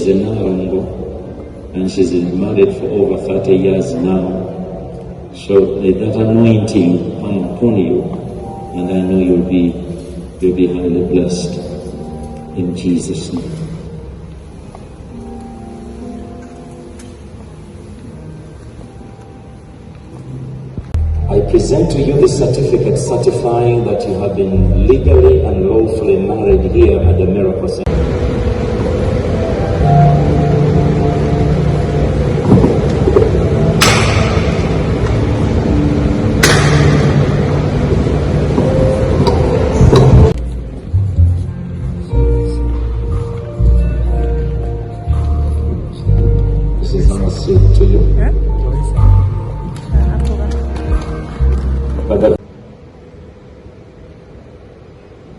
she's a Narango, and she's been married for over 30 years now. So let that anointing come upon you, and I know you'll be highly blessed in Jesus' name. I present to you the certificate certifying that you have been legally and lawfully married here at the Miracle Center. This is our seat to you.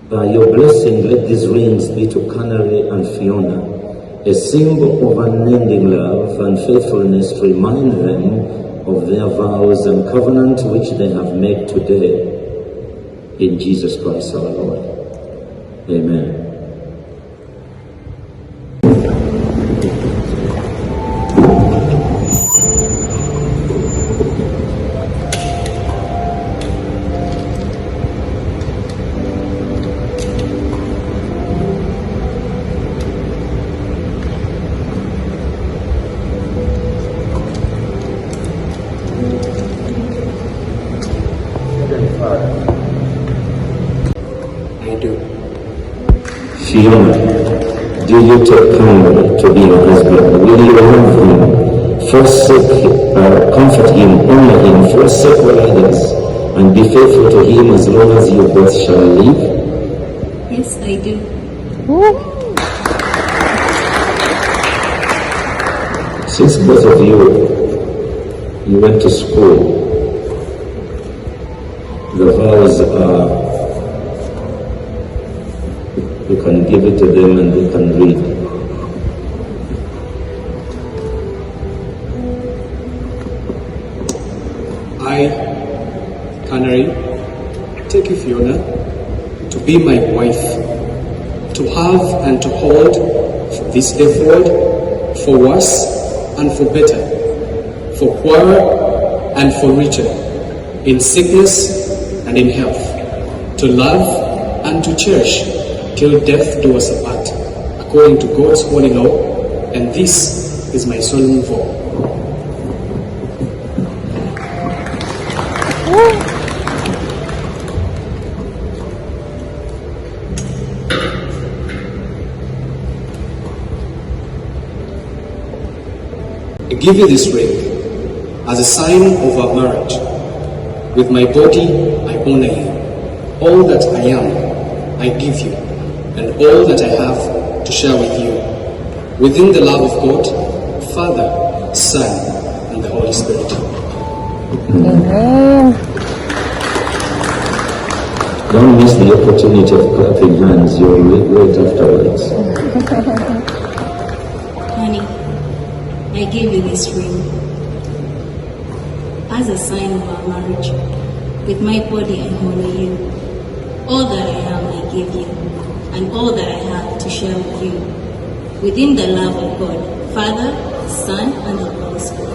By your blessing, let these rings be to Canary and Fiona a symbol of unending love and faithfulness to remind them of their vows and covenant which they have made today. In Jesus Christ our Lord. Amen. I do. Fiona, do you take Canary to be your husband? Will you love him, comfort him, honor him, forsake all others, and be faithful to him as long as you both shall live? Yes, I do. Since both of you went to school, the vows are, you can give it to them and they can read. I, Canary, take you, Fiona, to be my wife, to have and to hold from this day forward, for worse and for better, for poorer and for richer, in sickness and in health, to love and to cherish till death do us apart, according to God's holy law, and this is my solemn vow. I give you this ring as a sign of our marriage. With my body, I honor you. All that I am, I give you, and all that I have to share with you, within the love of God, Father, Son, and the Holy Spirit. Amen. Don't miss the opportunity of clapping hands. You'll regret afterwards. Honey, I gave you this ring as a sign of our marriage. With my body, I honor you. All that I am, I give you, and all that I have to share with you, within the love of God, Father, Son, and the Holy Spirit.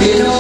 You know,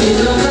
You know